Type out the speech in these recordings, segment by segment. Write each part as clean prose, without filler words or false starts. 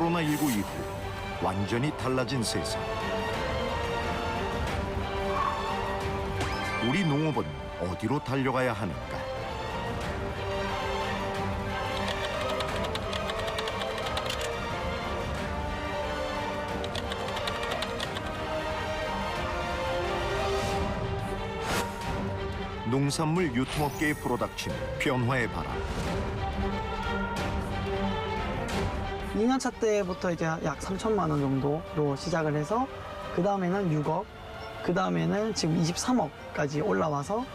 코로나19 이후 완전히 달라진 세상. 우리 농업은 어디로 달려가야 하는가? 농산물 유통업계에 불어닥친 변화의 바람. 2년차 때부터 이제 약 3천만 원 정도로 시작을 해서 그 다음에는 6억, 그 다음에는 지금 23억까지 올라와서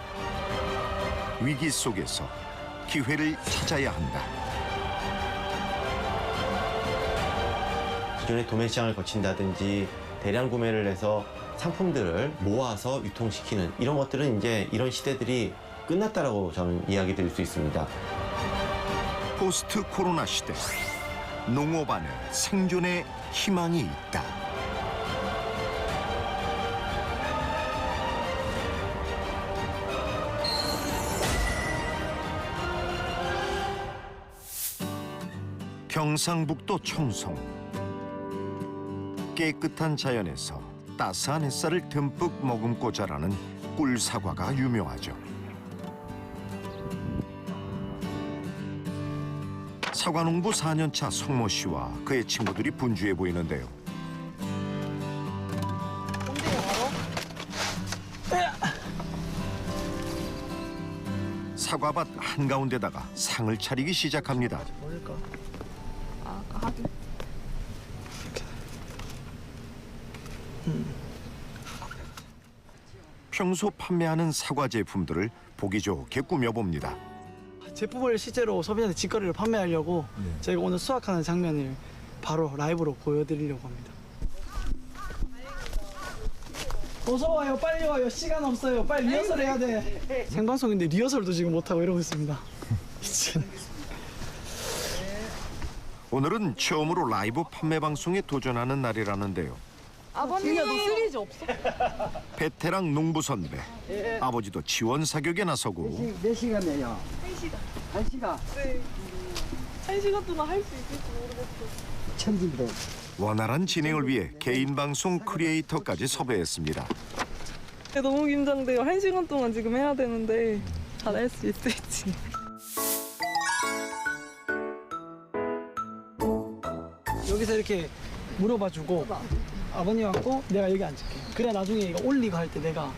위기 속에서 기회를 찾아야 한다. 기존의 도매 시장을 거친다든지 대량 구매를 해서 상품들을 모아서 유통시키는 이런 것들은 이제 이런 시대들이 끝났다라고 저는 이야기 드릴 수 있습니다. 포스트 코로나 시대, 농업 안에 생존의 희망이 있다. 경상북도 청송. 깨끗한 자연에서 따스한 햇살을 듬뿍 머금고 자라는 꿀사과가 유명하죠. 사과농부 4년차 성모 씨와 그의 친구들이 분주해 보이는데요. 사과밭 한가운데다가 상을 차리기 시작합니다. 뭘까? 평소 판매하는 사과 제품들을 보기 좋게 꾸며봅니다. 제품을 실제로 소비자한테 직거래를 판매하려고 저희가 오늘 수확하는 장면을 바로 라이브로 보여드리려고 합니다. 어서 와요, 빨리 와요, 시간 없어요, 빨리 리허설 해야 돼. 생방송인데 리허설도 지금 못하고 이러고 있습니다. 미친. 오늘은 처음으로 라이브 판매 방송에 도전하는 날이라는데요. 아버님, 너 쓰리지 없어? 베테랑 농부 선배, 아버지도 지원 사격에 나서고 몇 시간이에요? 1시간. 1시간? 네. 1시간 동안 할 수 있을지 모르겠어. 천진데. 원활한 진행을 위해 개인 방송 크리에이터까지 섭외했습니다. 너무 긴장돼요. 1시간 동안 지금 해야 되는데 잘할 수 있을지. 여기서 이렇게 물어봐주고 아버님 왔고 내가 여기 앉을게. 그래 나중에 이거 올리고 할 때 내가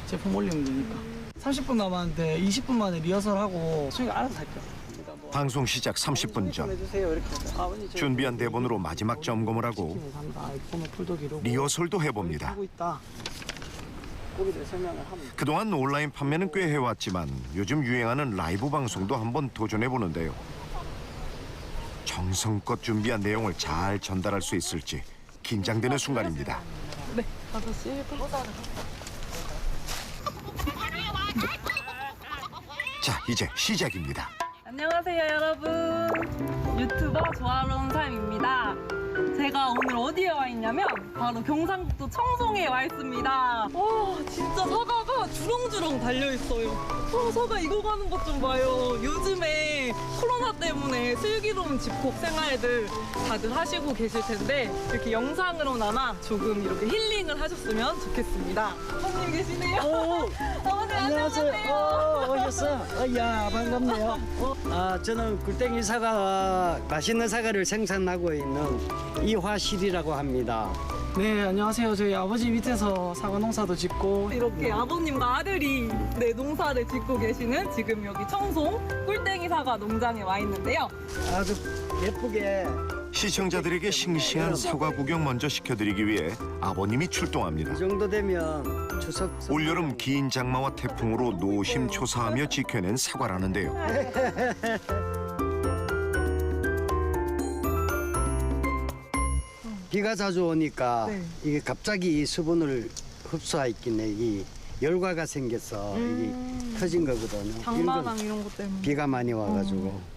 제품 올리면 되니까. 30분 남았는데 20분 만에 리허설하고 수희가 알아서 할게요. 뭐 방송 시작 30분 전 해주세요 이렇게. 아버님 준비한 대본으로 마지막 점검을 하고 리허설도 해봅니다. 하고 있다. 거기에 설명을 하면. 그동안 온라인 판매는 꽤 해왔지만 요즘 유행하는 라이브 방송도 한번 도전해보는데요. 정성껏 준비한 내용을 잘 전달할 수 있을지 긴장되는 순간입니다. 네, 5시 1분. 자, 이제 시작입니다. 안녕하세요, 여러분. 유튜버 조화로운 삶입니다. 제가 오늘 어디에 와 있냐면 바로 경상북도 청송에 와 있습니다. 와, 진짜 사과가 주렁주렁 달려있어요. 사과 익어가는 것 좀 봐요. 요즘에 코로나 때문에 슬기로운 집콕 생활들 다들 하시고 계실 텐데 이렇게 영상으로나마 조금 이렇게 힐링을 하셨으면 좋겠습니다. 아버님 계시네요. 아버님 안녕하세요. 오셨어? 야 반갑네요. 저는 굴땡이 사과, 맛있는 사과를 생산하고 있는 이화실이라고 합니다. 네 안녕하세요. 저희 아버지 밑에서 사과 농사도 짓고 이렇게 아버님과 아들이 농사를 짓고 계시는 지금 여기 청송 꿀땡이 사과 농장에 와 있는데요. 아주 예쁘게. 시청자들에게 싱싱한 사과 구경 먼저 시켜드리기 위해 아버님이 출동합니다. 이 정도 되면 추석 올여름 긴 장마와 태풍으로 노심초사하며 지켜낸 사과라는데요. 비가 자주 오니까 네. 이게 갑자기 이 수분을 흡수하있겠네. 이 열과가 생겨서 이게 터진 거거든요. 장마랑 이런 것 때문에. 비가 많이 와가지고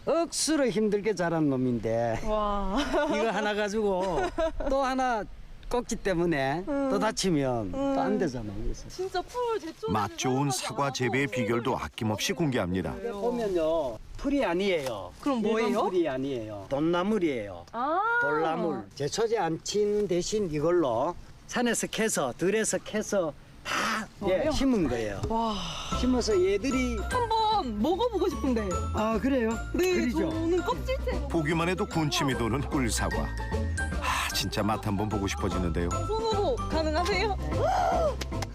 억수로 힘들게 자란 놈인데 와. 이거 하나 가지고 또 하나 꼭지 때문에 또 다치면 또 안 되잖아요. 그래서 진짜 풀 제초를 맛 좋은 사과 재배의 비결도 아낌없이 공개합니다. 보면요 풀이 아니에요. 그럼 일반 뭐예요? 풀이 아니에요. 돈나물이에요. 아. 돌나물. 제초제 안 치는 대신 이걸로 산에서 캐서 들에서 캐서 다 심은 거예요. 와. 심어서 얘들이 한번 먹어보고 싶은데. 아 그래요? 네, 그러죠. 저는 껍질째 보기만 해도 군침이 도는 꿀사과. 아, 진짜 맛 한번 보고 싶어지는데요. 손으로 가능하세요?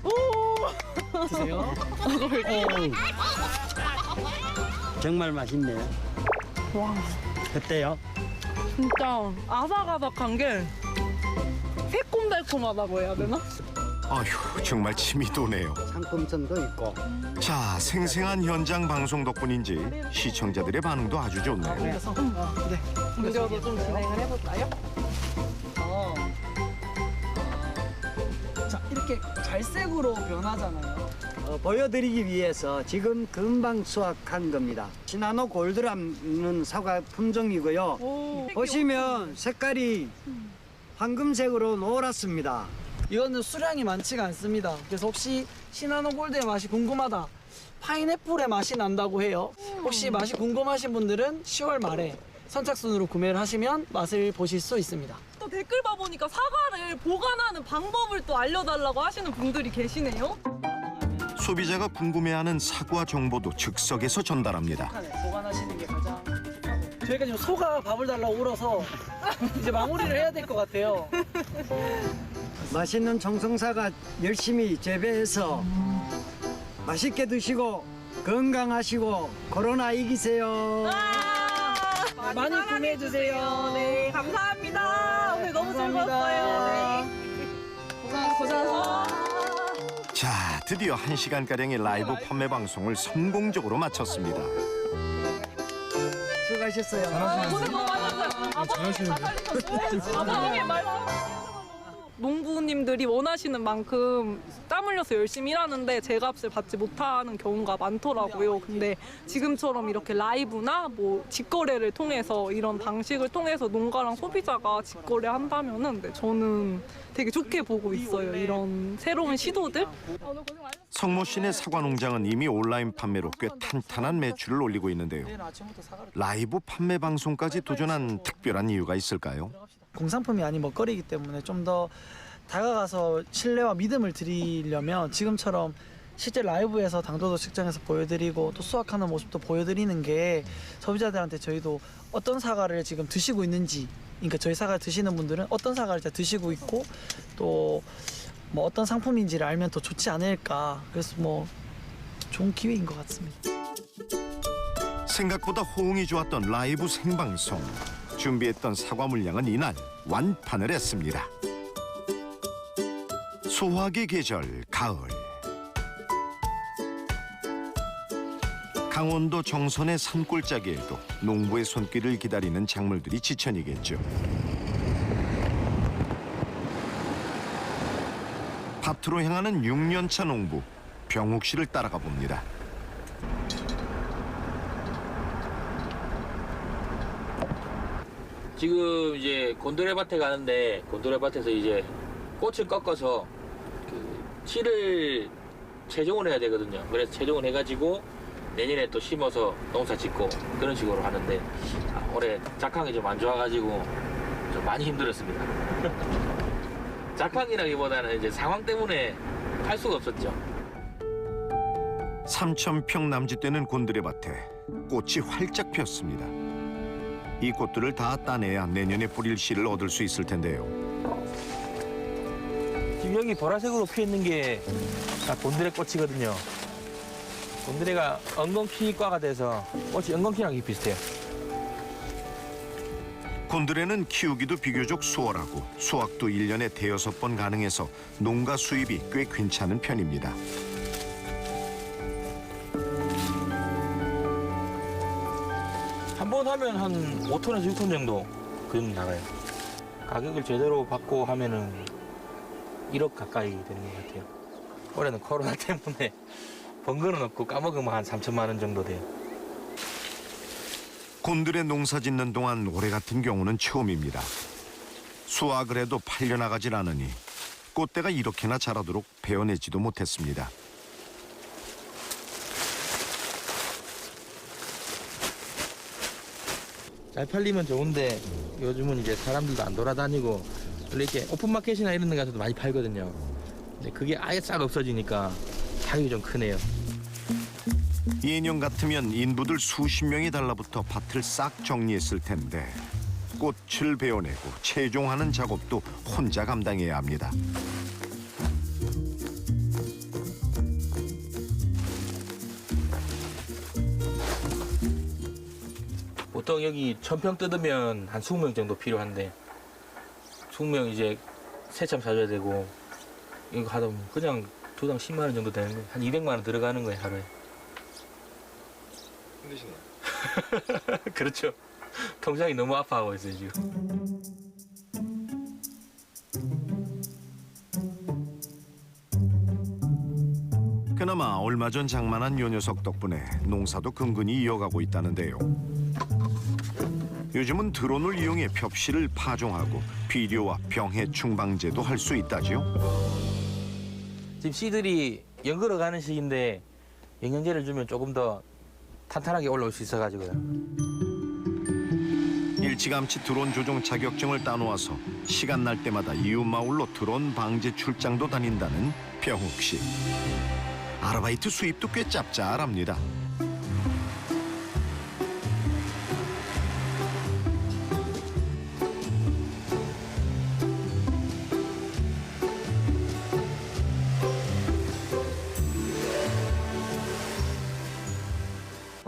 오. 드세요. 정말 맛있네요. 와, 어때요? 진짜 아삭아삭한 게 새콤달콤하다고 해야 되나? 아휴, 정말 침이 도네요. 상품성도 있고. 자, 생생한 현장 방송 덕분인지 시청자들의 반응도 아주 좋네요. 그래서 네. 우리도 좀 진행을 해볼까요? 자, 이렇게 갈색으로 변하잖아요. 보여드리기 위해서 지금 금방 수확한 겁니다. 시나노 골드라는 사과 품종이고요. 오. 보시면 색깔이 황금색으로 노랗습니다. 이거는 수량이 많지가 않습니다. 그래서 혹시 시나노 골드의 맛이 궁금하다. 파인애플의 맛이 난다고 해요. 혹시 맛이 궁금하신 분들은 10월 말에 선착순으로 구매를 하시면 맛을 보실 수 있습니다. 또 댓글 봐보니까 사과를 보관하는 방법을 또 알려달라고 하시는 분들이 계시네요. 소비자가 궁금해하는 사과 정보도 즉석에서 전달합니다. 보관하시는 게 가장 저희가 지금 소가 밥을 달라고 울어서 이제 마무리를 해야 될 것 같아요. 맛있는 청송사과 열심히 재배해서 맛있게 드시고 건강하시고 코로나 이기세요. 많이 구매해 주세요. 네, 감사합니다. 오늘 너무 즐거웠어요. 네. 고생하셨습니다. 자, 드디어 1시간가량의 라이브 판매 방송을 성공적으로 마쳤습니다. 수고하셨어요. 고생 너무 많으셨어요. 아버님의 말씀. 농부님들이 원하시는 만큼 땀 흘려서 열심히 일하는데 제 값을 받지 못하는 경우가 많더라고요. 근데 지금처럼 이렇게 라이브나 뭐 직거래를 통해서 이런 방식을 통해서 농가랑 소비자가 직거래 한다면은 네, 저는 되게 좋게 보고 있어요. 이런 새로운 시도들. 오늘 고생 많으셨어요. 성모 씨네 사과 농장은 이미 온라인 판매로 꽤 탄탄한 매출을 올리고 있는데요. 내일 아침부터 사과를 라이브 판매 방송까지 도전한 특별한 이유가 있을까요? 공산품이 아닌 먹거리이기 때문에 좀 더 다가가서 신뢰와 믿음을 드리려면 지금처럼 실제 라이브에서 당도도 측정해서 보여드리고 또 수확하는 모습도 보여드리는 게 소비자들한테 저희도 어떤 사과를 지금 드시고 있는지, 그러니까 저희 사과를 드시는 분들은 어떤 사과를 드시고 있고 또 뭐 어떤 상품인지를 알면 더 좋지 않을까. 그래서 뭐 좋은 기회인 것 같습니다. 생각보다 호응이 좋았던 라이브 생방송. 준비했던 사과 물량은 이날 완판을 했습니다. 소화기 계절 가을. 강원도 정선의 산골짜기에도 농부의 손길을 기다리는 작물들이 지천이겠죠. 밭으로 향하는 6년차 농부 병욱 씨를 따라가 봅니다. 지금 이제 곤드레 밭에 가는데 곤드레 밭에서 이제 꽃을 꺾어서 그 씨를 채종을 해야 되거든요. 그래서 채종을 해가지고 내년에 또 심어서 농사 짓고 그런 식으로 하는데 올해 작황이 좀 안 좋아가지고 좀 많이 힘들었습니다. 작황이라기보다는 이제 상황 때문에 할 수가 없었죠. 3,000평 남짓되는 곤드레밭에 꽃이 활짝 피었습니다. 이 꽃들을 다 따내야 내년에 뿌릴 씨를 얻을 수 있을 텐데요. 지금 여기 보라색으로 피어 있는 게 다 곤드레 꽃이거든요. 곤드레가 엉겅퀴과가 돼서 꽃이 엉겅퀴랑 비슷해요. 곤드레는 키우기도 비교적 수월하고 수확도 1년에 5번 가능해서 농가 수입이 꽤 괜찮은 편입니다. 한 번 하면 한 5톤에서 6톤 정도 그 정도 나가요. 가격을 제대로 받고 하면은 1억 가까이 되는 것 같아요. 올해는 코로나 때문에 번 거는 없고 까먹으면 한 3천만 원 정도 돼요. 곤드레 농사 짓는 동안 올해 같은 경우는 처음입니다. 수확을 해도 팔려나가질 않으니 꽃대가 이렇게나 자라도록 베어내지도 못했습니다. 잘 팔리면 좋은데 요즘은 이제 사람들도 안 돌아다니고 원래 이렇게 오픈마켓이나 이런 데 가서도 많이 팔거든요. 근데 그게 아예 싹 없어지니까 가격이 좀 크네요. 예년 같으면 인부들 수십 명이 달라붙어 밭을 싹 정리했을 텐데 꽃을 베어내고 채종하는 작업도 혼자 감당해야 합니다. 보통 여기 1000평 뜯으면 한 20명 정도 필요한데 20명 이제 새참 사줘야 되고 이거 하다 보면 그냥 두당 10만 원 정도 되는 거예요. 한 200만 원 들어가는 거예요, 하루에. 힘드시나요? 그렇죠. 통장이 너무 아파하고 있어요, 지금. 그나마 얼마 전 장만한 요 녀석 덕분에 농사도 근근히 이어가고 있다는데요. 요즘은 드론을 이용해 벽실을 파종하고 비료와 병해충 방제도 할 수 있다지요. 지금 씨들이 연글어 가는 시기인데 영양제를 주면 조금 더 탄탄하게 올라올 수 있어가지고요. 일찌감치 드론 조종 자격증을 따놓아서 시간 날 때마다 이웃 마을로 드론 방제 출장도 다닌다는 병욱 씨. 아르바이트 수입도 꽤 짭짤합니다.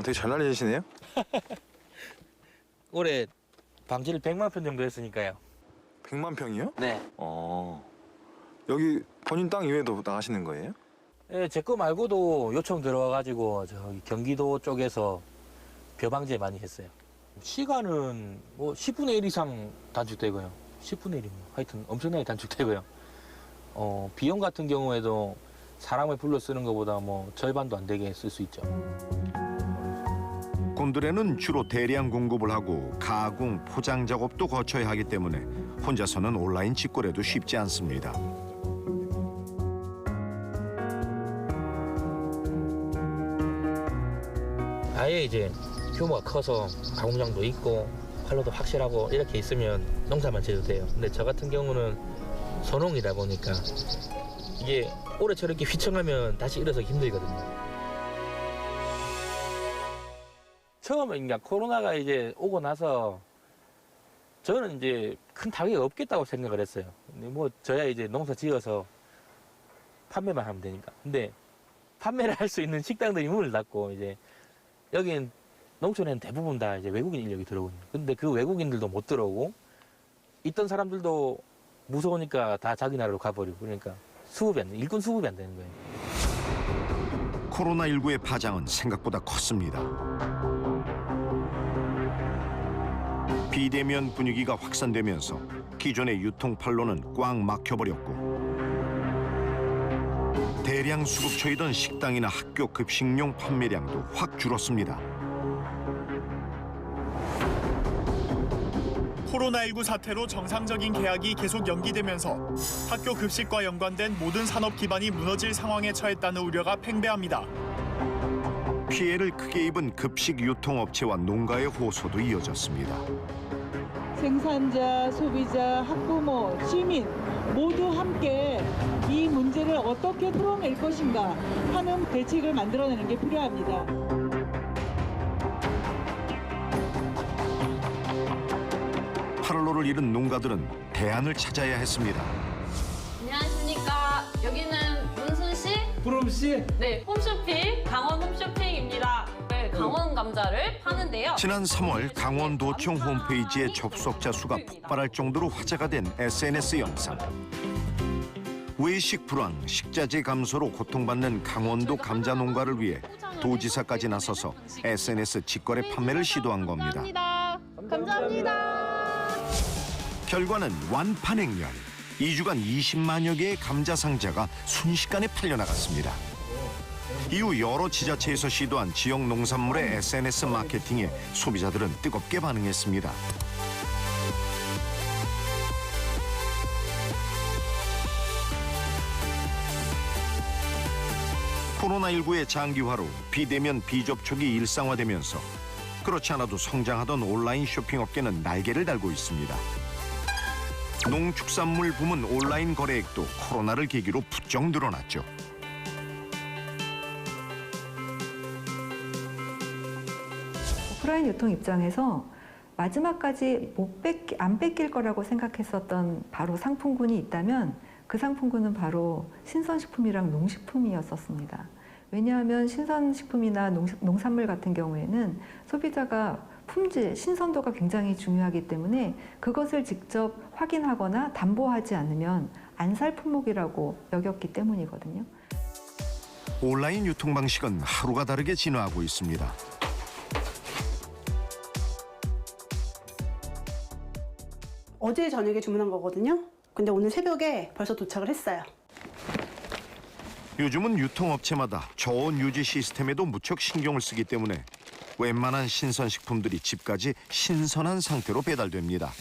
되게 잘 날리시네요? 올해 방지를 100만 편 정도 했으니까요. 100만 평이요? 네. 여기 본인 땅 이외에도 나가시는 거예요? 예, 제 거 말고도 요청 들어와가지고 저기 경기도 쪽에서 벼 방제 많이 했어요. 시간은 뭐 10분의 1 이상 단축되고요. 10분의 1이면 하여튼 엄청나게 단축되고요. 비용 같은 경우에도 사람을 불러 쓰는 것보다 뭐 절반도 안 되게 쓸 수 있죠. 곤드레는 주로 대량 공급을 하고 가공, 포장 작업도 거쳐야 하기 때문에 혼자서는 온라인 직거래도 쉽지 않습니다. 아예 이제 규모가 커서 가공장도 있고 활로도 확실하고 이렇게 있으면 농사만 지어도 돼요. 근데 저 같은 경우는 소농이다 보니까 이게 올해처럼 이렇게 휘청하면 다시 일어서기 힘들거든요. 처음에 그러니까 코로나가 이제 오고 나서 저는 이제 큰 타격이 없겠다고 생각을 했어요. 근데 뭐 저야 이제 농사 지어서 판매만 하면 되니까. 근데 판매를 할 수 있는 식당들이 문을 닫고 이제 여긴 농촌에는 대부분 다 이제 외국인 인력이 들어오거든요. 근데 그 외국인들도 못 들어오고 있던 사람들도 무서우니까 다 자기 나라로 가버리고 그러니까 수급이 안 돼. 일꾼 수급이 안 되는 거예요. 코로나19의 파장은 생각보다 컸습니다. 비대면 분위기가 확산되면서 기존의 유통판로는 꽉 막혀버렸고 대량 수급처이던 식당이나 학교 급식용 판매량도 확 줄었습니다. 코로나19 사태로 정상적인 개학이 계속 연기되면서 학교 급식과 연관된 모든 산업 기반이 무너질 상황에 처했다는 우려가 팽배합니다. 피해를 크게 입은 급식 유통업체와 농가의 호소도 이어졌습니다. 생산자, 소비자, 학부모, 시민 모두 함께 이 문제를 어떻게 풀어낼 것인가 하는 대책을 만들어내는 게 필요합니다. 팔로를 잃은 농가들은 대안을 찾아야 했습니다. 안녕하십니까. 여기는 문순 씨? 부름 씨? 네, 홈쇼핑, 강원 홈쇼핑입니다. 네, 강원 감자를 파는데요. 지난 3월 강원도청 홈페이지에 접속자 수가 폭발할 정도로 화제가 된 SNS 영상. 외식 불황, 식자재 감소로 고통받는 강원도 감자 농가를 위해 도지사까지 나서서 SNS 직거래 판매를 시도한 겁니다. 감사합니다. 결과는 완판행렬. 2주간 20만여 개의 감자 상자가 순식간에 팔려나갔습니다. 이후 여러 지자체에서 시도한 지역 농산물의 SNS 마케팅에 소비자들은 뜨겁게 반응했습니다. 코로나19의 장기화로 비대면 비접촉이 일상화되면서 그렇지 않아도 성장하던 온라인 쇼핑업계는 날개를 달고 있습니다. 농축산물 부문 온라인 거래액도 코로나를 계기로 부쩍 늘어났죠. 오프라인 유통 입장에서 마지막까지 안 뺏길 거라고 생각했었던 바로 상품군이 있다면 그 상품군은 바로 신선식품이랑 농식품이었었습니다. 왜냐하면 신선식품이나 농산물 같은 경우에는 소비자가 품질, 신선도가 굉장히 중요하기 때문에 그것을 직접 확인하거나 담보하지 않으면 안 살 품목이라고 여겼기 때문이거든요. 온라인 유통 방식은 하루가 다르게 진화하고 있습니다. 어제 저녁에 주문한 거거든요. 근데 오늘 새벽에 벌써 도착을 했어요. 요즘은 유통업체마다 저온 유지 시스템에도 무척 신경을 쓰기 때문에 웬만한 신선식품들이 집까지 신선한 상태로 배달됩니다.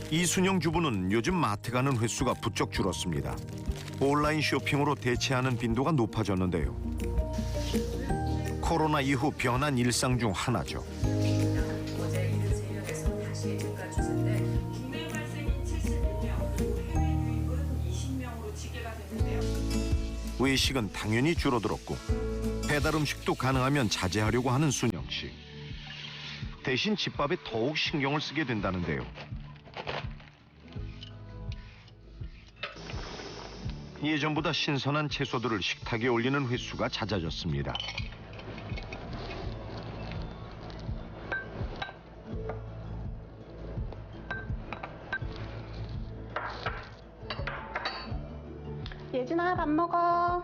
이순영 주부는 요즘 마트 가는 횟수가 부쩍 줄었습니다. 온라인 쇼핑으로 대체하는 빈도가 높아졌는데요. 코로나 이후 변한 일상 중 하나죠. 어제 이른 새벽에서 다시 증가 추세인데 국내 발생이 71명, 그리고 해외 유입은 20명으로 집계가 됐는데요. 외식은 당연히 줄어들었고 배달 음식도 가능하면 자제하려고 하는 순영 씨. 대신 집밥에 더욱 신경을 쓰게 된다는데요. 예전보다 신선한 채소들을 식탁에 올리는 횟수가 잦아졌습니다. 예진아, 밥 먹어.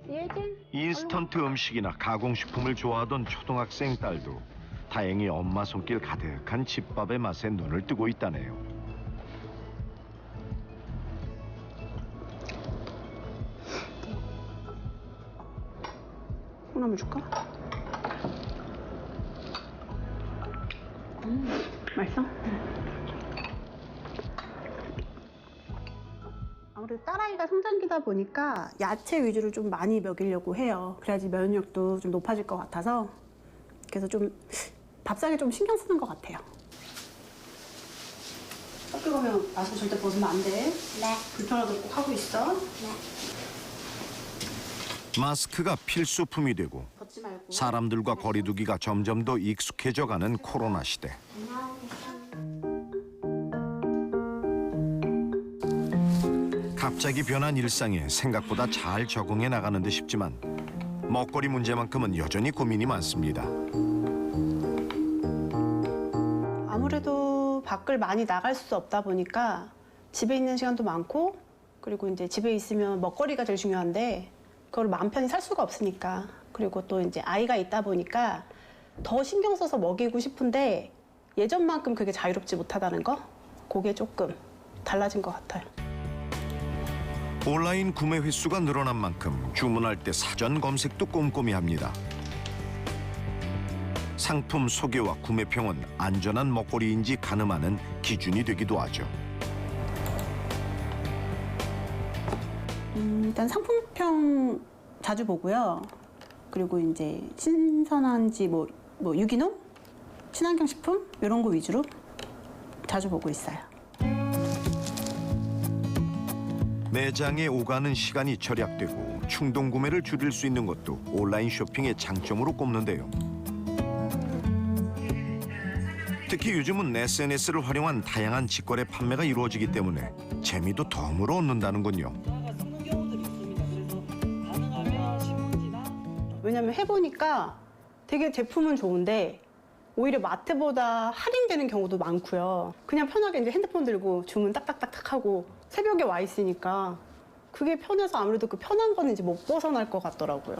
예진. 인스턴트 음식이나 가공식품을 좋아하던 초등학생 딸도 다행히 엄마 손길 가득한 집밥의 맛에 눈을 뜨고 있다네요. 콩나물 줄까? 맛있어? 아무래도 딸아이가 성장기다 보니까 야채 위주로 좀 많이 먹이려고 해요. 그래야지 면역력도 좀 높아질 것 같아서. 그래서 좀 밥상에 좀 신경 쓰는 것 같아요. 학교 가면 마스크 절대 벗으면 안 돼. 네. 불편하게 꼭 하고 있어. 네. 마스크가 필수품이 되고 벗지 말고. 사람들과 거리두기가 점점 더 익숙해져가는 코로나 시대. 갑자기 변한 일상에 생각보다 잘 적응해 나가는 듯 싶지만 먹거리 문제만큼은 여전히 고민이 많습니다. 아무래도 밖을 많이 나갈 수 없다 보니까 집에 있는 시간도 많고, 그리고 이제 집에 있으면 먹거리가 제일 중요한데 그걸 마음 편히 살 수가 없으니까, 그리고 또 이제 아이가 있다 보니까 더 신경 써서 먹이고 싶은데 예전만큼 그게 자유롭지 못하다는 거? 그게 조금 달라진 것 같아요. 온라인 구매 횟수가 늘어난 만큼 주문할 때 사전 검색도 꼼꼼히 합니다. 상품 소개와 구매평은 안전한 먹거리인지 가늠하는 기준이 되기도 하죠. 일단 상품평 자주 보고요. 그리고 이제 신선한지 뭐 유기농, 친환경 식품 이런 거 위주로 자주 보고 있어요. 매장에 오가는 시간이 절약되고 충동 구매를 줄일 수 있는 것도 온라인 쇼핑의 장점으로 꼽는데요. 특히 요즘은 SNS를 활용한 다양한 직거래 판매가 이루어지기 때문에 재미도 덤으로 얻는다는군요. 왜냐면 해보니까 되게 제품은 좋은데 오히려 마트보다 할인되는 경우도 많고요. 그냥 편하게 이제 핸드폰 들고 주문 딱딱딱딱 하고 새벽에 와 있으니까 그게 편해서 아무래도 그 편한 거는 이제 못 벗어날 것 같더라고요.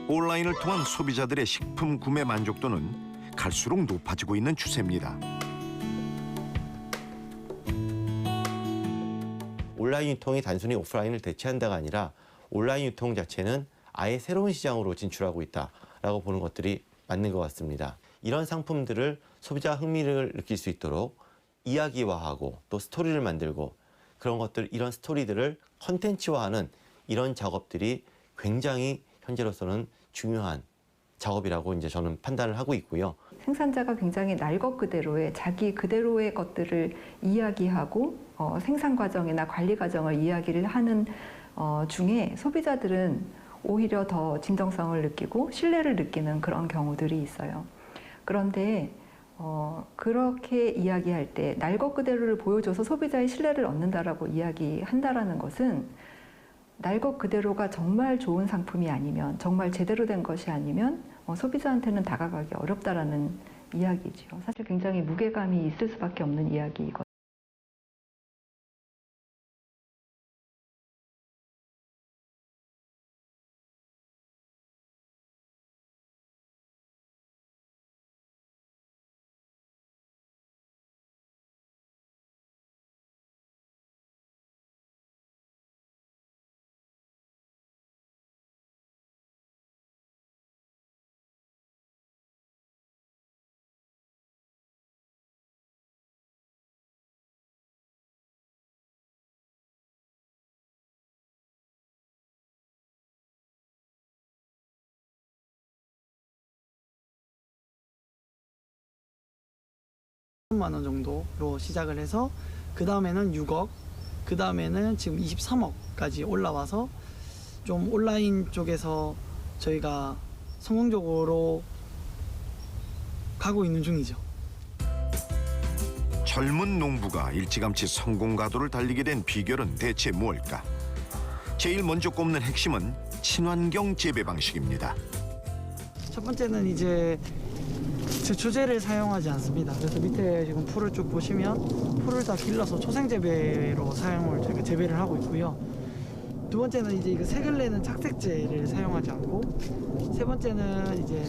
온라인을 통한 소비자들의 식품 구매 만족도는 갈수록 높아지고 있는 추세입니다. 온라인 유통이 단순히 오프라인을 대체한다가 아니라 온라인 유통 자체는 아예 새로운 시장으로 진출하고 있다라고 보는 것들이 맞는 것 같습니다. 이런 상품들을 소비자 흥미를 느낄 수 있도록 이야기화하고 또 스토리를 만들고 그런 것들, 이런 스토리들을 컨텐츠화하는 이런 작업들이 굉장히 현재로서는 중요한 작업이라고 이제 저는 판단을 하고 있고요. 생산자가 굉장히 날 것 그대로의 자기 그대로의 것들을 이야기하고 생산 과정이나 관리 과정을 이야기를 하는 중에 소비자들은 오히려 더 진정성을 느끼고 신뢰를 느끼는 그런 경우들이 있어요. 그런데 그렇게 이야기할 때 날 것 그대로를 보여줘서 소비자의 신뢰를 얻는다라고 이야기한다라는 것은 날 것 그대로가 정말 좋은 상품이 아니면, 정말 제대로 된 것이 아니면 소비자한테는 다가가기 어렵다라는 이야기죠. 사실 굉장히 무게감이 있을 수밖에 없는 이야기이거든요. 만 원 정도로 시작을 해서 그 다음에는 6억, 그 다음에는 지금 23억까지 올라와서 좀 온라인 쪽에서 저희가 성공적으로 가고 있는 중이죠. 젊은 농부가 일찌감치 성공 가도를 달리게 된 비결은 대체 무엇일까? 제일 먼저 꼽는 핵심은 친환경 재배 방식입니다. 첫 번째는 이제 제초제를 사용하지 않습니다. 그래서 밑에 지금 풀을 쭉 보시면 풀을 다 길러서 초생 재배로 사용을 저희가 재배를 하고 있고요. 두 번째는 이제 이거 색을 내는 착색제를 사용하지 않고, 세 번째는 이제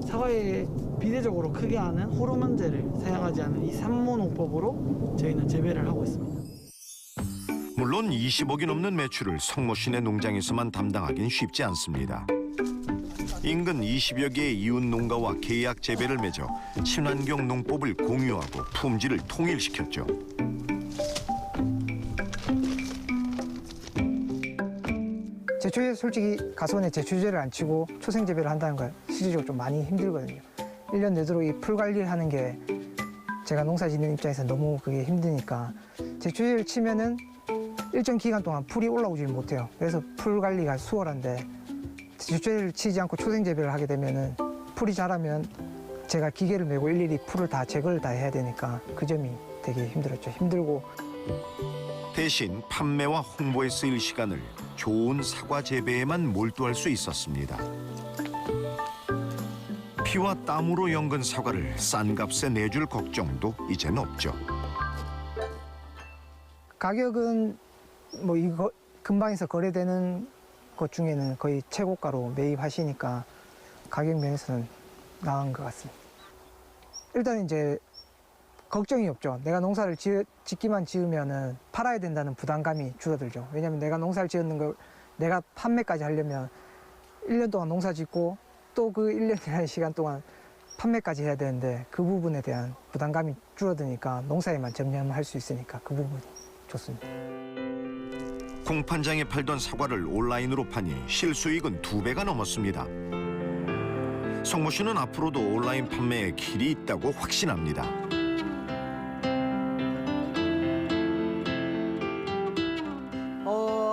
사과에 비례적으로 크게 하는 호르몬제를 사용하지 않는 이 삼모농법으로 저희는 재배를 하고 있습니다. 물론 20억이 넘는 매출을 성모 씨네 농장에서만 담당하긴 쉽지 않습니다. 인근 20여 개의 이웃 농가와 계약 재배를 맺어 친환경 농법을 공유하고 품질을 통일시켰죠. 제초제 솔직히 가수원에 제초제를 안 치고 초생 재배를 한다는 건 실질적으로 좀 많이 힘들거든요. 1년 내도록 이 풀 관리를 하는 게 제가 농사 짓는 입장에서 너무 그게 힘드니까 제초제를 치면은 일정 기간 동안 풀이 올라오질 못해요. 그래서 풀 관리가 수월한데 제초제를 치지 않고 초생 재배를 하게 되면은 풀이 자라면 제가 기계를 메고 일일이 풀을 다 제거를 다 해야 되니까 그 점이 되게 힘들었죠. 힘들고 대신 판매와 홍보에 쓰일 시간을 좋은 사과 재배에만 몰두할 수 있었습니다. 피와 땀으로 연근 사과를 싼 값에 내줄 걱정도 이젠 없죠. 가격은 뭐 이거 근방에서 거래되는 것 중에는 거의 최고가로 매입하시니까 가격 면에서는 나은 것 같습니다. 일단 이제 걱정이 없죠. 내가 농사를 짓기만 지으면은 팔아야 된다는 부담감이 줄어들죠. 왜냐하면 내가 농사를 지었는 걸 내가 판매까지 하려면 1년 동안 농사 짓고 또 그 1년이라는 시간 동안 판매까지 해야 되는데 그 부분에 대한 부담감이 줄어드니까 농사에만 전념할 수 있으니까 그 부분이 좋습니다. 공판장에 팔던 사과를 온라인으로 파니 실수익은 2배가 넘었습니다. 성모 씨는 앞으로도 온라인 판매에 길이 있다고 확신합니다.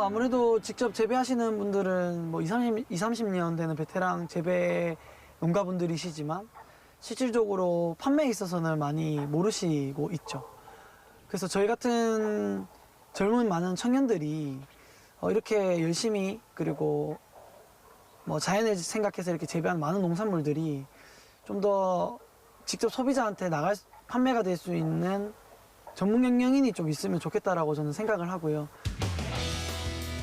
아무래도 직접 재배하시는 분들은 뭐 30년 되는 베테랑 재배 농가분들이시지만 실질적으로 판매에 있어서는 많이 모르시고 있죠. 그래서 저희 같은 젊은 많은 청년들이 이렇게 열심히 그리고 뭐 자연을 생각해서 이렇게 재배하는 많은 농산물들이 좀 더 직접 소비자한테 판매가 될 수 있는 전문 경영인이 좀 있으면 좋겠다라고 저는 생각을 하고요.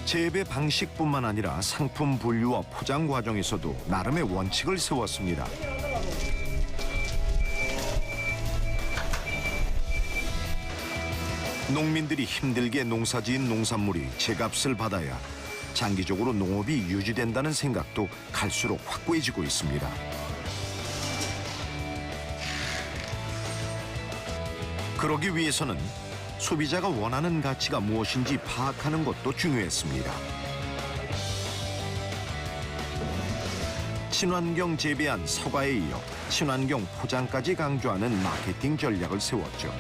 재배 방식뿐만 아니라 상품 분류와 포장 과정에서도 나름의 원칙을 세웠습니다. 농민들이 힘들게 농사지은 농산물이 제값을 받아야 장기적으로 농업이 유지된다는 생각도 갈수록 확고해지고 있습니다. 그러기 위해서는 소비자가 원하는 가치가 무엇인지 파악하는 것도 중요했습니다. 친환경 재배한 사과에 이어 친환경 포장까지 강조하는 마케팅 전략을 세웠죠.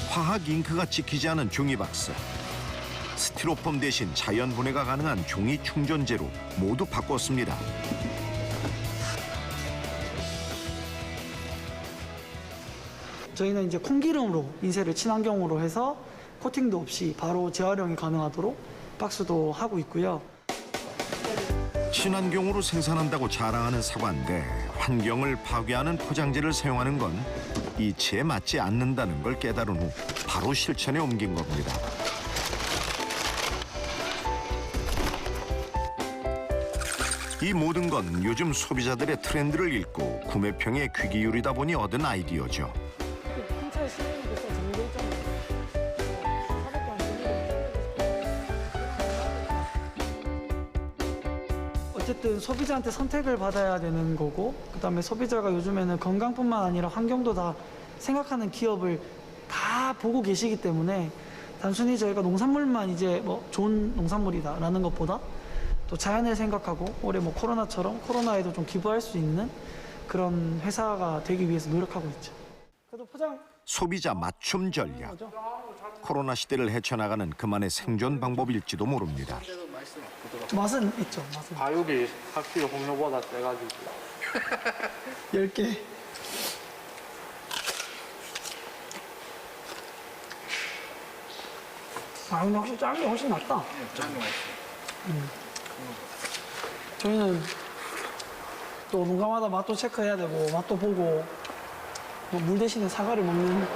화학 잉크가 찍히지 않은 종이박스, 스티로폼 대신 자연 분해가 가능한 종이 충전재로 모두 바꿨습니다. 저희는 이제 콩기름으로 인쇄를 친환경으로 해서 코팅도 없이 바로 재활용이 가능하도록 박스도 하고 있고요. 친환경으로 생산한다고 자랑하는 사과인데 환경을 파괴하는 포장재를 사용하는 건 이치에 맞지 않는다는 걸 깨달은 후 바로 실천에 옮긴 겁니다. 이 모든 건 요즘 소비자들의 트렌드를 읽고 구매평에 귀 기울이다 보니 얻은 아이디어죠. 어쨌든 소비자한테 선택을 받아야 되는 거고, 그다음에 소비자가 요즘에는 건강뿐만 아니라 환경도 다 생각하는 기업을 다 보고 계시기 때문에 단순히 저희가 농산물만 이제 뭐 좋은 농산물이다라는 것보다 또 자연을 생각하고 올해 뭐 코로나처럼 코로나에도 좀 기부할 수 있는 그런 회사가 되기 위해서 노력하고 있죠. 그래도 포장 소비자 맞춤 전략. 코로나 시대를 헤쳐나가는 그만의 생존 방법일지도 모릅니다. 맛은 있죠. 맛은. 과육이 확실히 홍료보다 세가지고 10개. 아, 근데 확실히 짠 게 훨씬 낫다. 짠 게 맛있어. 저희는 또 농가마다 맛도 체크해야 되고 맛도 보고 뭐 물 대신에 사과를 먹는.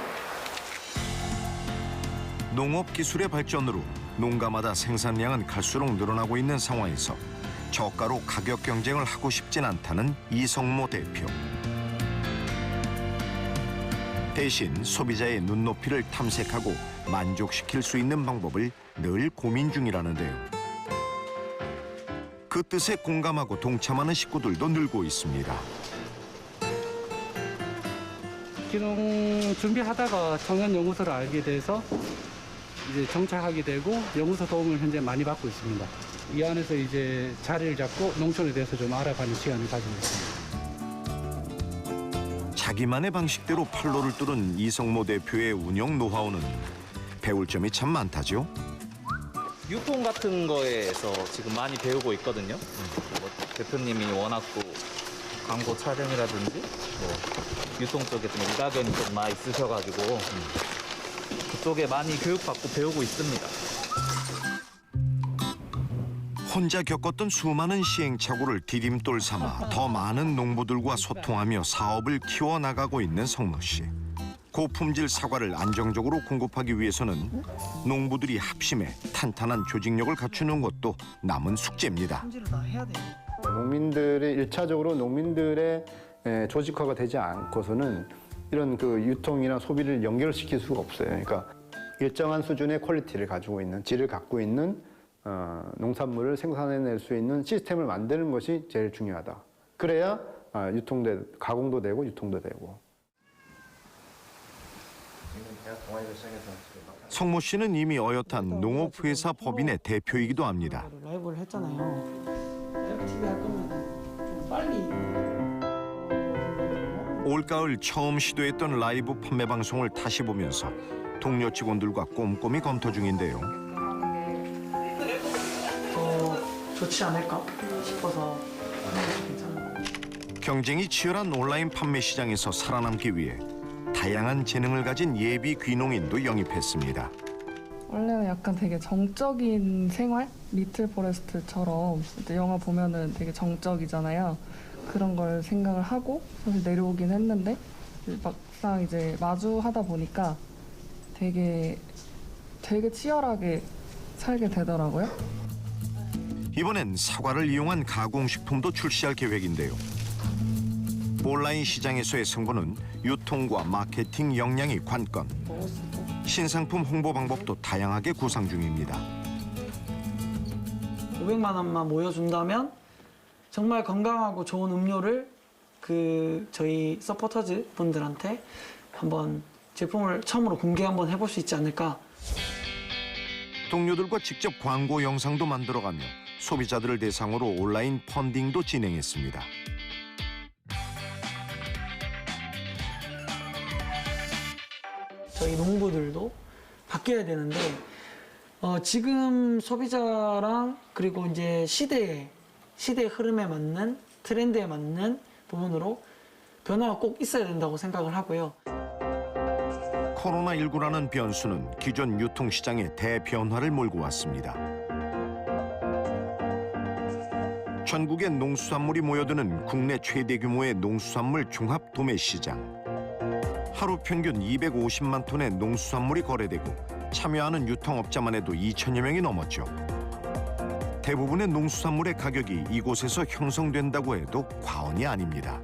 농업 기술의 발전으로 농가마다 생산량은 갈수록 늘어나고 있는 상황에서 저가로 가격 경쟁을 하고 싶진 않다는 이성모 대표. 대신 소비자의 눈높이를 탐색하고 만족시킬 수 있는 방법을 늘 고민 중이라는데요. 그 뜻에 공감하고 동참하는 식구들도 늘고 있습니다. 기농 준비하다가 청년연구소를 알게 돼서 이제 정착하게 되고 연구소 도움을 현재 많이 받고 있습니다. 이 안에서 이제 자리를 잡고 농촌에 대해서 좀 알아가는 시간을 가지고 있습니다. 자기만의 방식대로 판로를 뚫은 이성모 대표의 운영 노하우는 배울 점이 참 많다죠. 유통 같은 거에서 지금 많이 배우고 있거든요. 뭐 대표님이 워낙 또 광고 촬영이라든지 뭐 유통 쪽에 좀 일가견이 좀 많이 있으셔가지고 그쪽에 많이 교육받고 배우고 있습니다. 혼자 겪었던 수많은 시행착오를 디딤돌 삼아 더 많은 농부들과 소통하며 사업을 키워나가고 있는 성모 씨. 고품질 사과를 안정적으로 공급하기 위해서는 농부들이 합심해 탄탄한 조직력을 갖추는 것도 남은 숙제입니다. 품질을 다 해야 돼요. 농민들의 일차적으로 농민들의 조직화가 되지 않고서는 이런 그 유통이나 소비를 연결시킬 수가 없어요. 그러니까 일정한 수준의 퀄리티를 가지고 있는, 질을 갖고 있는 농산물을 생산해낼 수 있는 시스템을 만드는 것이 제일 중요하다. 그래야 가공도 되고 유통도 되고. 성모 씨는 이미 어엿한 농업회사 법인의 대표이기도 합니다. 라이브를 했잖아요. 라이브 TV 할 거면 좀 빨리. 올가을 처음 시도했던 라이브 판매 방송을 다시 보면서 동료 직원들과 꼼꼼히 검토 중인데요. 더 좋지 않을까 싶어서 괜찮아요. 경쟁이 치열한 온라인 판매 시장에서 살아남기 위해 다양한 재능을 가진 예비 귀농인도 영입했습니다. 원래는 약간 되게 정적인 생활? 리틀 포레스트처럼 영화 보면은 되게 정적이잖아요. 그런 걸 생각을 하고 사실 내려오긴 했는데 막상 이제 마주하다 보니까 되게 치열하게 살게 되더라고요. 이번엔 사과를 이용한 가공식품도 출시할 계획인데요. 온라인 시장에서의 승부는 유통과 마케팅 역량이 관건. 신상품 홍보 방법도 다양하게 구상 중입니다. 500만 원만 모여준다면 정말 건강하고 좋은 음료를 저희 서포터즈 분들한테 한번 제품을 처음으로 공개 한번 해볼 수 있지 않을까. 동료들과 직접 광고 영상도 만들어가며 소비자들을 대상으로 온라인 펀딩도 진행했습니다. 저희 농부들도 바뀌어야 되는데 지금 소비자랑 그리고 이제 시대의 흐름에 맞는 트렌드에 맞는 부분으로 변화가 꼭 있어야 된다고 생각을 하고요. 코로나19라는 변수는 기존 유통시장에 대변화를 몰고 왔습니다. 전국의 농수산물이 모여드는 국내 최대 규모의 농수산물 종합 도매 시장. 하루 평균 250만 톤의 농수산물이 거래되고 참여하는 유통업자만 해도 2천여 명이 넘었죠. 대부분의 농수산물의 가격이 이곳에서 형성된다고 해도 과언이 아닙니다.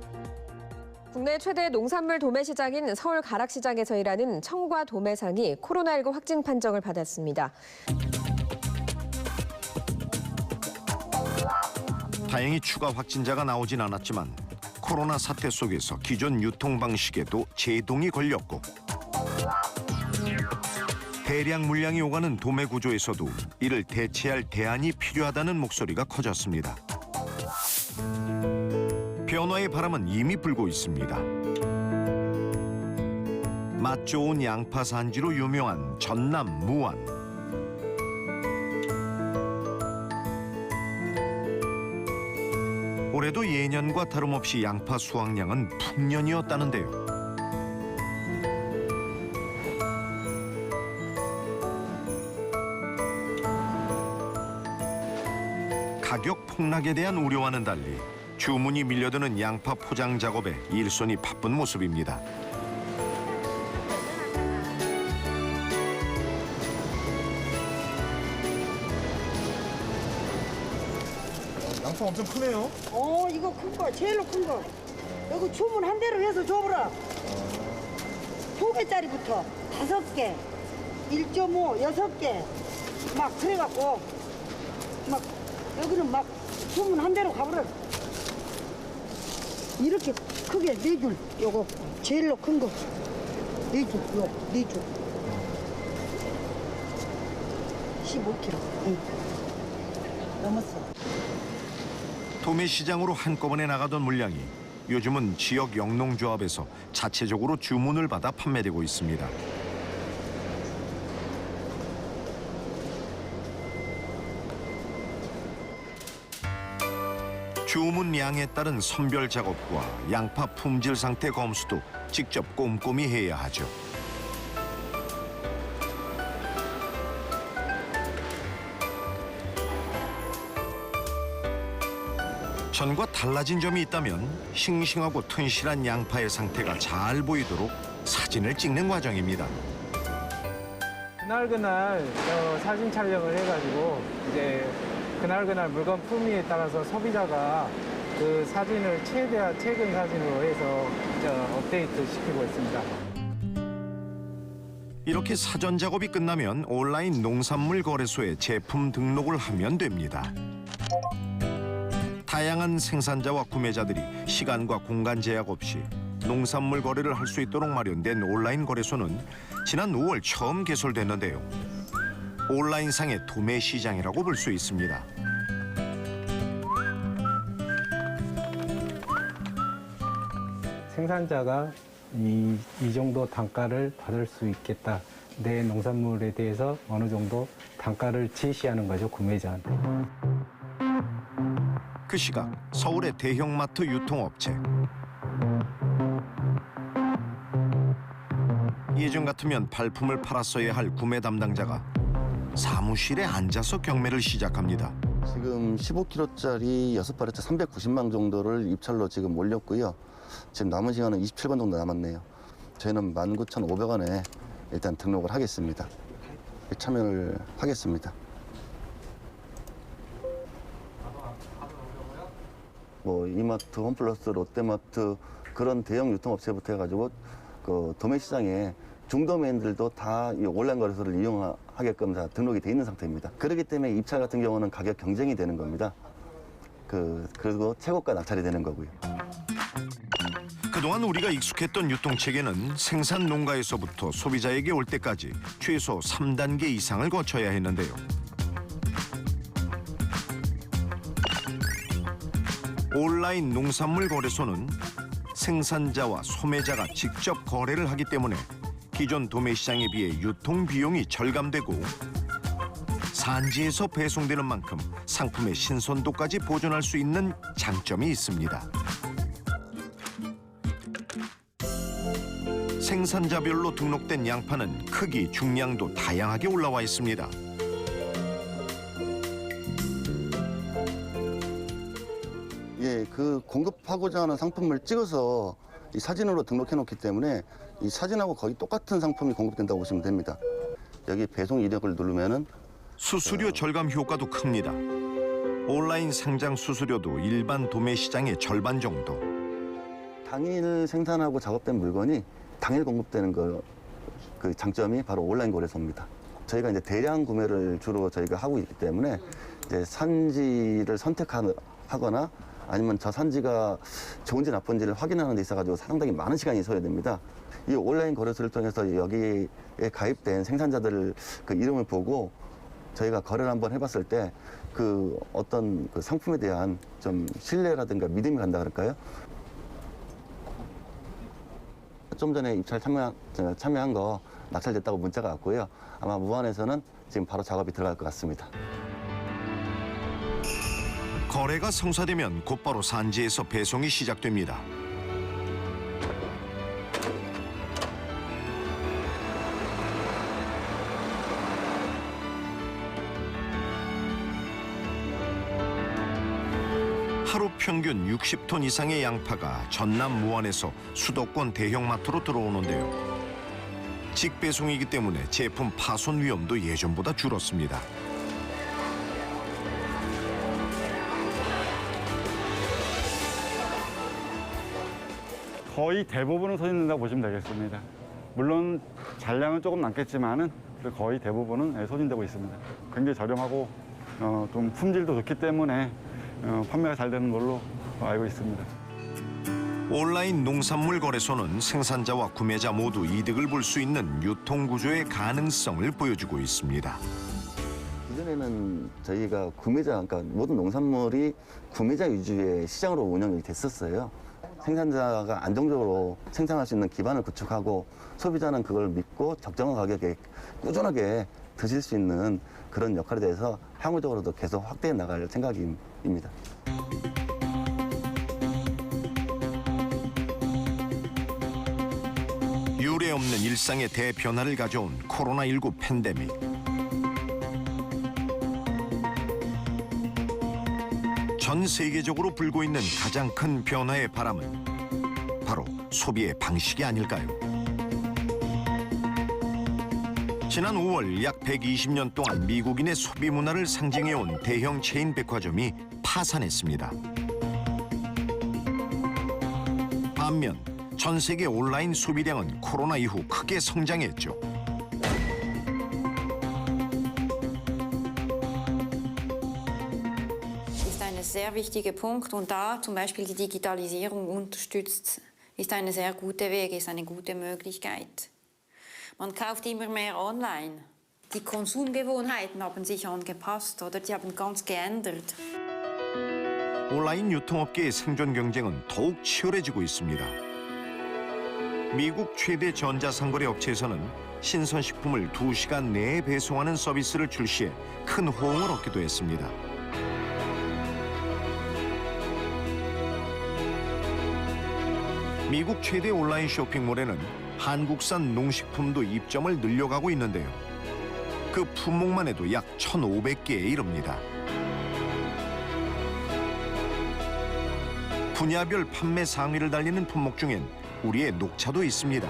국내 최대 농산물 도매시장인 서울 가락시장에서 일하는 청과 도매상이 코로나19 확진 판정을 받았습니다. 다행히 추가 확진자가 나오진 않았지만 코로나 사태 속에서 기존 유통 방식에도 제동이 걸렸고 대량 물량이 오가는 도매 구조에서도 이를 대체할 대안이 필요하다는 목소리가 커졌습니다. 변화의 바람은 이미 불고 있습니다. 맛 좋은 양파 산지로 유명한 전남 무안. 올해도 예년과 다름없이 양파 수확량은 풍년이었다는데요. 가격 폭락에 대한 우려와는 달리 주문이 밀려드는 양파 포장 작업에 일손이 바쁜 모습입니다. 양파 엄청 크네요. 이거 큰 거, 제일로 큰 거. 여기 주문 한 대로 해서 줘보라. 2개짜리부터 5개, 1.5, 6개. 막 그래갖고, 막, 여기는 막 주문 한 대로 가보라. 이렇게 크게 4줄, 요거. 제일로 큰 거. 4줄, 요, 4줄. 15kg. 응. 넘었어. 도매 시장으로 한꺼번에 나가던 물량이 요즘은 지역 영농조합에서 자체적으로 주문을 받아 판매되고 있습니다. 주문량에 따른 선별 작업과 양파 품질 상태 검수도 직접 꼼꼼히 해야 하죠. 전과 달라진 점이 있다면 싱싱하고 튼실한 양파의 상태가 잘 보이도록 사진을 찍는 과정입니다. 그날 사진 촬영을 해가지고 이제 그날 물건 품위에 따라서 소비자가 그 사진을 최대한 최근 사진으로 해서 업데이트 시키고 있습니다. 이렇게 사전 작업이 끝나면 온라인 농산물 거래소에 제품 등록을 하면 됩니다. 다양한 생산자와 구매자들이 시간과 공간 제약 없이 농산물 거래를 할 수 있도록 마련된 온라인 거래소는 지난 5월 처음 개설됐는데요. 온라인상의 도매 시장이라고 볼 수 있습니다. 생산자가 이 정도 단가를 받을 수 있겠다. 내 농산물에 대해서 어느 정도 단가를 제시하는 거죠, 구매자한테. 그 시각 서울의 대형마트 유통업체. 예전 같으면 발품을 팔았어야 할 구매 담당자가 사무실에 앉아서 경매를 시작합니다. 지금 15kg짜리 6팔레트 390만 정도를 입찰로 지금 올렸고요. 지금 남은 시간은 27건 정도 남았네요. 저희는 19,500원에 일단 등록을 하겠습니다. 참여를 하겠습니다. 뭐 이마트, 홈플러스, 롯데마트 그런 대형 유통업체부터 해가지고 그 도매 시장에 중도매인들도 다 이 온라인 거래소를 이용하게끔 다 등록이 돼 있는 상태입니다. 그렇기 때문에 입찰 같은 경우는 가격 경쟁이 되는 겁니다. 그리고 최고가 낙찰이 되는 거고요. 그동안 우리가 익숙했던 유통체계는 생산 농가에서부터 소비자에게 올 때까지 최소 3단계 이상을 거쳐야 했는데요. 온라인 농산물 거래소는 생산자와 소매자가 직접 거래를 하기 때문에 기존 도매 시장에 비해 유통 비용이 절감되고 산지에서 배송되는 만큼 상품의 신선도까지 보존할 수 있는 장점이 있습니다. 생산자별로 등록된 양파는 크기, 중량도 다양하게 올라와 있습니다. 예, 그 공급하고자 하는 상품을 찍어서 이 사진으로 등록해 놓기 때문에 이 사진하고 거의 똑같은 상품이 공급된다고 보시면 됩니다. 여기 배송 이력을 누르면은 수수료 절감 효과도 큽니다. 온라인 상장 수수료도 일반 도매 시장의 절반 정도. 당일 생산하고 작업된 물건이 당일 공급되는 그 장점이 바로 온라인 거래소입니다. 저희가 이제 대량 구매를 주로 저희가 하고 있기 때문에 이제 산지를 선택하거나 아니면 저 산지가 좋은지 나쁜지를 확인하는 데 있어가지고 상당히 많은 시간이 소요됩니다. 이 온라인 거래소를 통해서 여기에 가입된 생산자들 그 이름을 보고 저희가 거래를 한번 해봤을 때 그 어떤 그 상품에 대한 좀 신뢰라든가 믿음이 간다 그럴까요? 좀 전에 입찰 참여한 거 낙찰됐다고 문자가 왔고요. 아마 무안에서는 지금 바로 작업이 들어갈 것 같습니다. 거래가 성사되면 곧바로 산지에서 배송이 시작됩니다. 하루 평균 60톤 이상의 양파가 전남 무안에서 수도권 대형마트로 들어오는데요. 직배송이기 때문에 제품 파손 위험도 예전보다 줄었습니다. 거의 대부분은 소진된다고 보시면 되겠습니다. 물론 잔량은 조금 남겠지만은 거의 대부분은 소진되고 있습니다. 굉장히 저렴하고 좀 품질도 좋기 때문에 판매가 잘 되는 걸로 알고 있습니다. 온라인 농산물 거래소는 생산자와 구매자 모두 이득을 볼 수 있는 유통구조의 가능성을 보여주고 있습니다. 기존에는 저희가 그러니까 모든 농산물이 구매자 위주의 시장으로 운영이 됐었어요. 생산자가 안정적으로 생산할 수 있는 기반을 구축하고 소비자는 그걸 믿고 적정한 가격에 꾸준하게 드실 수 있는 그런 역할에 대해서 향후적으로도 계속 확대해 나갈 생각입니다. 유례 없는 일상의 대변화를 가져온 코로나19 팬데믹. 전 세계적으로 불고 있는 가장 큰 변화의 바람은 바로 소비의 방식이 아닐까요? 지난 5월 약 120년 동안 미국인의 소비 문화를 상징해온 대형 체인 백화점이 파산했습니다. 반면 전 세계 온라인 소비량은 코로나 이후 크게 성장했죠. Ist ein sehr wichtiger Punkt und da zum Beispiel die Digitalisierung unterstützt, ist ein sehr guter Weg, ist eine gute Möglichkeit. Man kauft immer mehr online. Die Konsumgewohnheiten haben sich angepasst, oder? Die haben ganz geändert. 온라인 유통업계의 생존 경쟁은 더욱 치열해지고 있습니다. 미국 최대 전자상거래 업체에서는 신선식품을 2시간 내에 배송하는 서비스를 출시해 큰 호응을 얻기도 했습니다. 미국 최대 온라인 쇼핑몰에는 한국산 농식품도 입점을 늘려가고 있는데요. 그 품목만 해도 약 1,500개에 이릅니다. 분야별 판매 상위를 달리는 품목 중엔 우리의 녹차도 있습니다.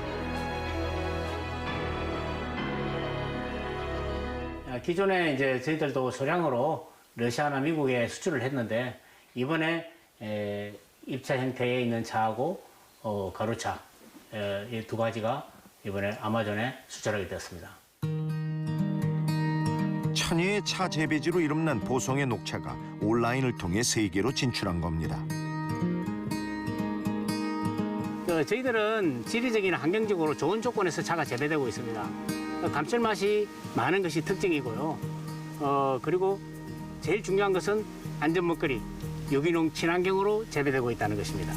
기존에 이제 저희들도 소량으로 러시아나 미국에 수출을 했는데 이번에 입차 형태에 있는 차하고 가루차 이 두 가지가 이번에 아마존에 수출하게 되었습니다. 천혜의 차 재배지로 이름난 보성의 녹차가 온라인을 통해 세계로 진출한 겁니다. 저희들은 지리적인 환경적으로 좋은 조건에서 차가 재배되고 있습니다. 감칠맛이 많은 것이 특징이고요. 그리고 제일 중요한 것은 안전 먹거리, 유기농 친환경으로 재배되고 있다는 것입니다.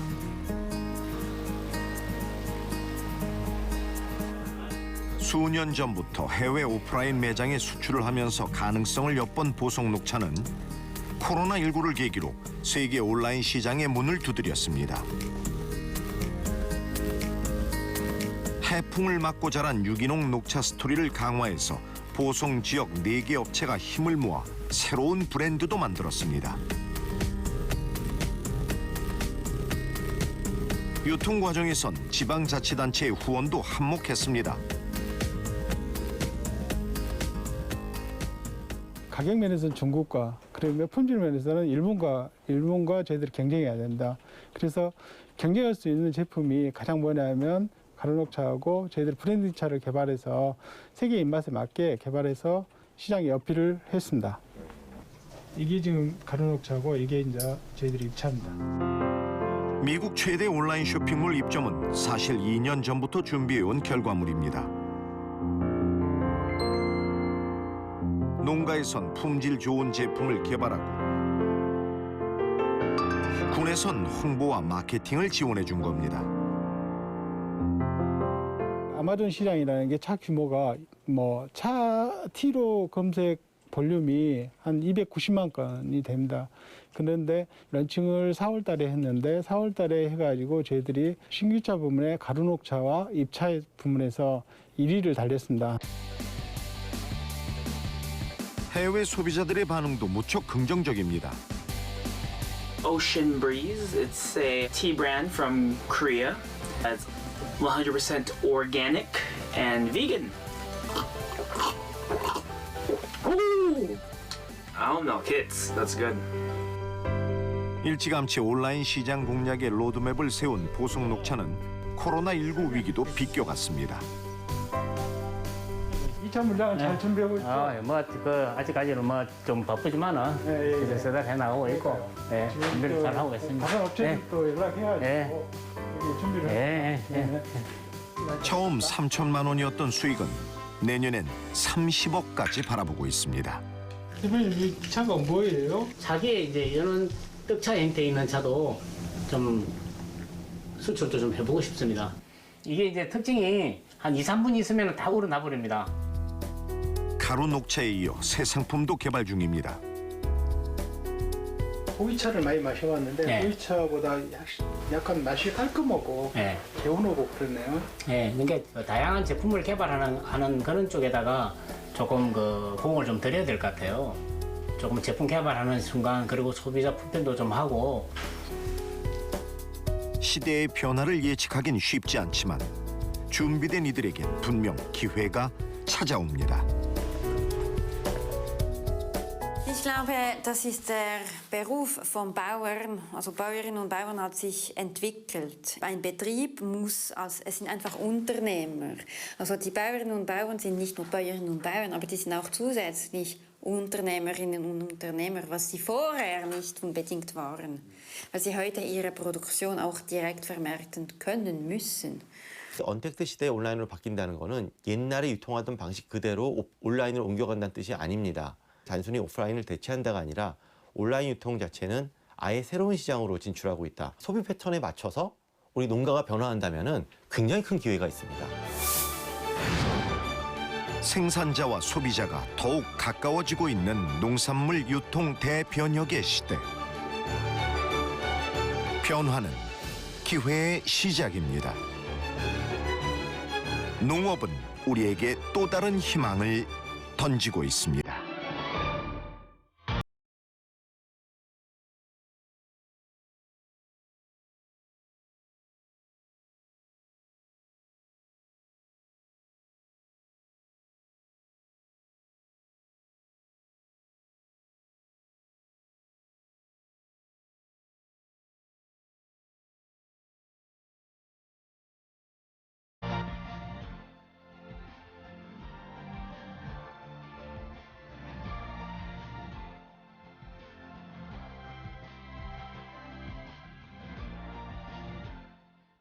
수년 전부터 해외 오프라인 매장에 수출을 하면서 가능성을 엿본 보성녹차는 코로나19를 계기로 세계 온라인 시장의 문을 두드렸습니다. 해풍을 맞고 자란 유기농 녹차 스토리를 강화해서 보성 지역 4개 업체가 힘을 모아 새로운 브랜드도 만들었습니다. 유통 과정에선 지방자치단체의 후원도 한몫했습니다. 가격 면에서는 중국과 그리고 품질 면에서는 일본과 저희들이 경쟁해야 된다. 그래서 경쟁할 수 있는 제품이 가장 뭐냐면 가루녹차하고 저희들이 브랜드차를 개발해서 세계 입맛에 맞게 개발해서 시장에 어필을 했습니다. 이게 지금 가루녹차고 이게 이제 저희들이 입차입니다. 미국 최대 온라인 쇼핑몰 입점은 사실 2년 전부터 준비해온 결과물입니다. 농가에선 품질 좋은 제품을 개발하고 군에선 홍보와 마케팅을 지원해 준 겁니다. 아마존 시장이라는 게 차 규모가 차 T로 검색 볼륨이 한 290만 건이 됩니다. 그런데 런칭을 4월 달에 했는데 4월 달에 해가지고 저희들이 신규차 부문에 가루녹차와 입차 부문에서 1위를 달렸습니다. 해외 소비자들의 반응도 무척 긍정적입니다. Ocean Breeze, it's a tea brand from Korea. It's 100% organic and vegan. Ooh! Almond milk hits. That's good. 일찌감치 온라인 시장 공략의 로드맵을 세운 보성녹차는 코로나19 위기도 비껴갔습니다. 2차 물량은 잘 준비하고 있죠? 아직까지는 좀 바쁘지만은 이제 세달 해 나가고 있고 준비를 잘 하고 있습니다. 다른 업체들도 연락해가지고 준비를 처음 3천만 원이었던 수익은 내년엔 30억까지 바라보고 있습니다. 대표님 이 차가 뭐예요? 차기에 이제 이런 떡차 형태에 있는 차도 좀 수출도 좀 해보고 싶습니다. 이게 이제 특징이 한 2, 3분 있으면 다 우러나 버립니다. 가루 녹차에 이어 새 상품도 개발 중입니다. 보이차를 많이 마셔봤는데 네. 보이차보다 약간 맛이 깔끔하고 개운하고 그렇네요. 네, 그러니까 다양한 제품을 개발하는 그런 쪽에다가 조금 공을 좀 들여야 될 것 같아요. 조금 제품 개발하는 순간 그리고 소비자 품평도 좀 하고. 시대의 변화를 예측하긴 쉽지 않지만 준비된 이들에겐 분명 기회가 찾아옵니다. Ich glaube, das ist der Beruf von Bauern. Also Bäuerinnen und Bauern hat sich entwickelt. Ein Betrieb es sind einfach Unternehmer. Also die Bäuerinnen und Bauern sind nicht nur Bäuerinnen und Bauern, aber die sind auch zusätzlich Unternehmerinnen und Unternehmer, was sie vorher nicht unbedingt waren. Weil sie heute ihre Produktion auch direkt vermarkten können müssen. 언택트 시대에 온라인으로 바뀐다는 거는 옛날에 유통하던 방식 그대로 온라인으로 옮겨간다는 뜻이 아닙니다. 단순히 오프라인을 대체한다가 아니라 온라인 유통 자체는 아예 새로운 시장으로 진출하고 있다. 소비 패턴에 맞춰서 우리 농가가 변화한다면 굉장히 큰 기회가 있습니다. 생산자와 소비자가 더욱 가까워지고 있는 농산물 유통 대변혁의 시대. 변화는 기회의 시작입니다. 농업은 우리에게 또 다른 희망을 던지고 있습니다.